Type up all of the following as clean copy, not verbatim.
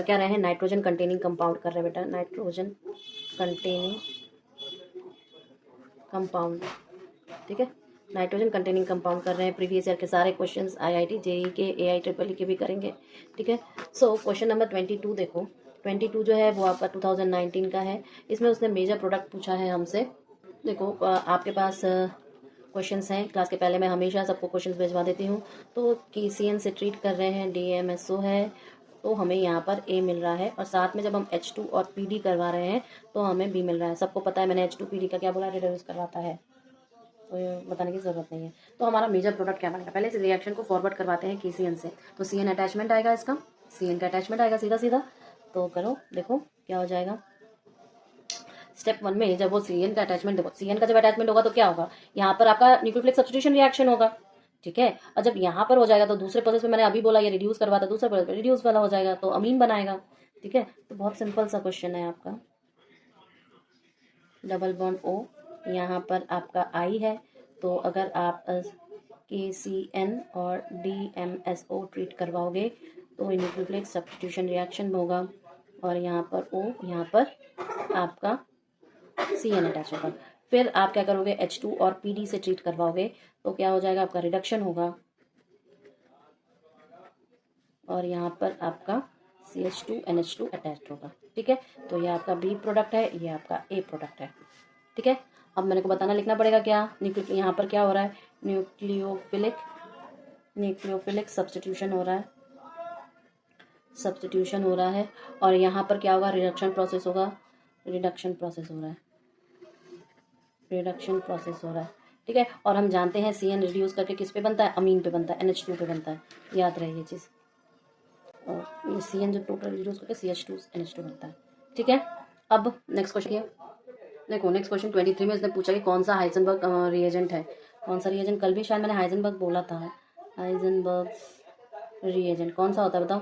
कर क्या रहे हैं, नाइट्रोजन कंटेनिंग कंपाउंड कर रहे हैं बेटा, नाइट्रोजन कंटेनिंग कंपाउंड, ठीक है, नाइट्रोजन कंटेनिंग कंपाउंड कर रहे हैं। प्रीवियस ईयर के सारे क्वेश्चंस आईआईटी जेई के AIEEE के भी करेंगे, ठीक है। सो क्वेश्चन नंबर 22 देखो, 22 जो है वो आपका 2019 का है। इसमें उसने मेजर प्रोडक्ट पूछा है हमसे। देखो आपके पास क्वेश्चंस हैं, क्लास के पहले मैं हमेशा सबको क्वेश्चंस भिजवा देती हूँ। तो KCN से ट्रीट कर रहे हैं, DMSO है, तो हमें यहाँ पर A मिल रहा है, और साथ में जब हम H2 और PD करवा रहे हैं तो हमें B मिल रहा है। सबको पता है मैंने H2PD का क्या बोला, रिड्यूस करवाता है, तो ये बताने की ज़रूरत नहीं है। तो हमारा मेजर प्रोडक्ट क्या बनेगा, पहले इस रिएक्शन को फॉरवर्ड करवाते हैं KCN से। तो CN अटैचमेंट आएगा, इसका CN का अटैचमेंट आएगा सीधा सीधा। तो करो देखो क्या हो जाएगा। स्टेप 1 में जब वो CN का अटैचमेंट, देखो CN का जब अटैचमेंट होगा तो क्या होगा, यहाँ पर आपका न्यूक्लियोफिलिक सब्स्टिट्यूशन रिएक्शन होगा, ठीक है। और जब यहाँ पर हो जाएगा तो दूसरे प्रोसेस में मैंने अभी बोला ये रिड्यूस करवाता, दूसरे प्रोसेस में रिड्यूस वाला हो जाएगा तो अमीन बनाएगा, ठीक है। तो बहुत सिंपल सा क्वेश्चन है आपका। डबल बॉन्ड O, यहाँ पर आपका I है, तो अगर आप KCN और DMSO ट्रीट करवाओगे तो न्यूक्लियोफिलिक सब्स्टिट्यूशन रिएक्शन होगा, और यहाँ पर O, यहाँ पर आपका CN अटैच होगा। फिर आप क्या करोगे, H2 और PD से ट्रीट करवाओगे तो क्या हो जाएगा, आपका रिडक्शन होगा, और यहाँ पर आपका CH2NH2 अटैच होगा, ठीक है। तो ये आपका B प्रोडक्ट है, ये आपका A प्रोडक्ट है, ठीक है। अब मेरे को बताना लिखना पड़ेगा क्या, यहाँ पर क्या हो रहा है, न्यूक्लियोफिलिक सब्स्टिट्यूशन हो रहा है, और यहाँ पर क्या होगा, रिडक्शन प्रोसेस होगा, रिडक्शन प्रोसेस हो रहा है, ठीक है। और हम जानते हैं CN रिड्यूस करके किस पे बनता है, अमीन पे बनता है, NH2 पे बनता है, याद रहे ये चीज़। और ये CN जो टोटल रिड्यूस करके CH2NH2 बनता है, ठीक है। अब नेक्स्ट क्वेश्चन किया, देखो नेक्स्ट क्वेश्चन 23 में इसने पूछा कि कौन सा हाइजेनबर्ग रिएजेंट है, कौन सा रिएजेंट, कल भी शायद मैंने हाइजेनबर्ग बोला था, हाइजेनबर्ग रिएजेंट कौन सा होता है बताओ,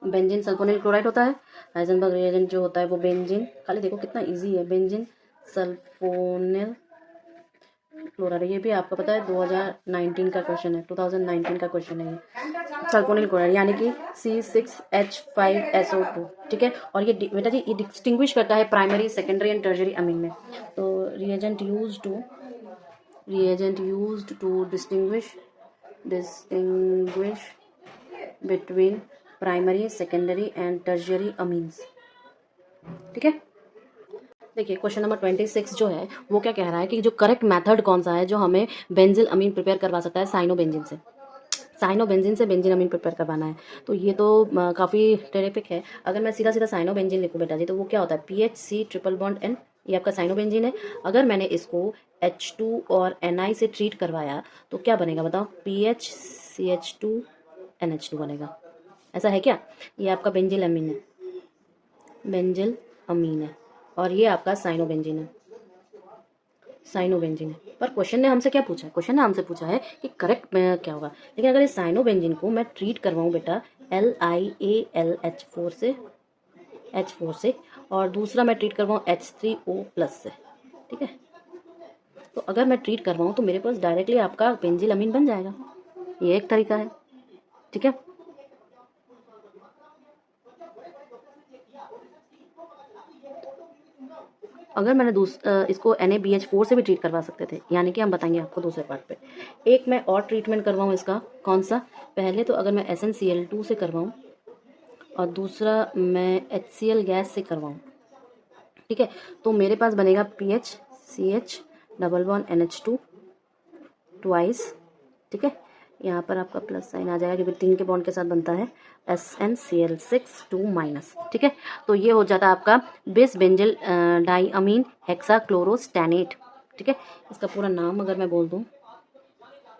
बेंजीन सल्फोनिल क्लोराइड होता है। हाइजेनबर्ग रिएजेंट जो होता है वो बेंजीन, खाली देखो कितना इजी है, बेंजीन सल्फोनिल क्लोराइड, ये भी आपको पता है 2019 का क्वेश्चन है, 2019 का क्वेश्चन है ये, सल्फोनिल क्लोराइड यानी कि C6H5SO2, ठीक है। और ये बेटा जी ये डिस्टिंग्विश करता है primary, secondary and tertiary amine में। तो reagent used to distinguish between primary, secondary and tertiary amines, ठीक है। देखिए क्वेश्चन नंबर 26 जो है वो क्या कह रहा है कि जो करेक्ट मेथड कौन सा है जो हमें बेंजिल अमीन प्रिपेयर करवा सकता है, साइनोबेंजीन से बेंजीन अमीन प्रिपेयर करवाना है। तो ये तो काफ़ी टेरिफिक है। अगर मैं सीधा सीधा साइनोबेंजीन लिखूँ बेटा जी तो वो क्या होता है, PHC ट्रिपल बॉन्ड N, ये आपका साइनोबेंजीन है। अगर मैंने इसको H2 और Ni से ट्रीट करवाया तो क्या बनेगा बताओ, PHCH2NH2 बनेगा, ऐसा है क्या। ये आपका बेंजिल अमीन है, और ये आपका साइनोबेंजीन है। पर क्वेश्चन ने हमसे क्या पूछा है, क्वेश्चन ने हमसे पूछा है कि करेक्ट क्या होगा। लेकिन अगर इस साइनोबेंजीन को मैं ट्रीट करवाऊँ बेटा LiAlH4 से, और दूसरा मैं ट्रीट करवाऊँ H3O+ से, ठीक है। तो अगर मैं ट्रीट करवाऊँ तो मेरे पास डायरेक्टली आपका बेंजिल अमीन बन जाएगा, ये एक तरीका है, ठीक है। अगर मैंने इसको NaBH4 से भी ट्रीट करवा सकते थे, यानी कि हम बताएंगे आपको दूसरे पार्ट पे। एक मैं और ट्रीटमेंट करवाऊँ इसका, कौन सा, पहले तो अगर मैं SnCl2 से करवाऊँ और दूसरा मैं HCl गैस से करवाऊँ, ठीक है। तो मेरे पास बनेगा PHCH double bond NH2 twice, ठीक है। यहाँ पर आपका प्लस साइन आ जाएगा क्योंकि 3 के बॉन्ड के साथ बनता है SnCl6 2-, ठीक है। तो ये हो जाता है आपका बिस बेंजिल डाइअमीन हेक्साक्लोरोस्टेनेट, ठीक है। इसका पूरा नाम अगर मैं बोल दूँ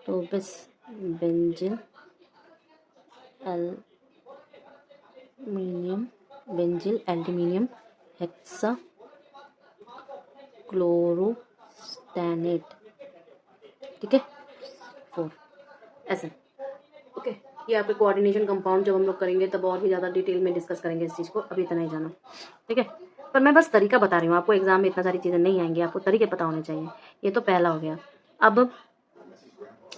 तो बिस बेंजिल एल्यूमिनियम हेक्सा क्लोरोस्टेनेट, ठीक है, 4 ऐसे, ओके। ये आपके कोऑर्डिनेशन कंपाउंड जब हम लोग करेंगे तब और भी ज़्यादा डिटेल में डिस्कस करेंगे इस चीज़ को, अभी इतना ही जाना, ठीक है। पर मैं बस तरीका बता रही हूँ आपको, एग्जाम में इतना सारी चीज़ें नहीं आएंगी, आपको तरीके पता होने चाहिए। ये तो पहला हो गया। अब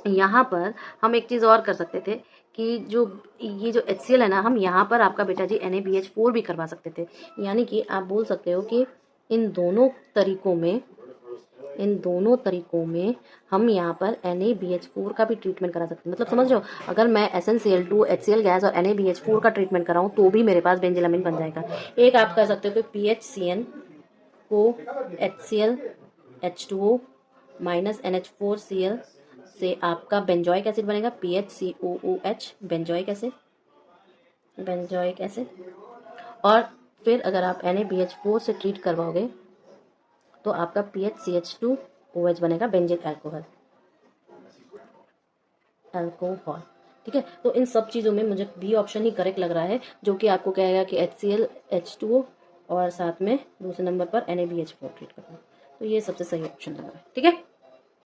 यहाँ पर हम एक चीज़ और कर सकते थे कि जो ये जो HCl है ना, हम यहाँ पर आपका बेटा जी NaBH4 भी करवा सकते थे। यानी कि आप बोल सकते हो कि इन दोनों तरीकों में हम यहाँ पर NaBH4 का भी ट्रीटमेंट करा सकते हैं। मतलब समझ रहे हो, अगर मैं SnCl2 HCl गैस और NaBH4 का ट्रीटमेंट कराऊँ तो भी मेरे पास बेंजिलामिन बन जाएगा। एक आप कर सकते हो कि PHCN को HCl H2O माइनस NH4Cl से आपका बेंजोइक एसिड बनेगा, PHCOOH बेंजोइक एसिड। और फिर अगर आप NaBH4 से ट्रीट करवाओगे तो आपका PHCH2OH बनेगा, बेंजिल अल्कोहल। ठीक है, तो इन सब चीज़ों में मुझे बी ऑप्शन ही करेक्ट लग रहा है, जो कि आपको कहेगा कि HCl H2O और साथ में दूसरे नंबर पर NaBH4 ट्रीट करना। तो ये सबसे सही ऑप्शन लग रहा है। ठीक है।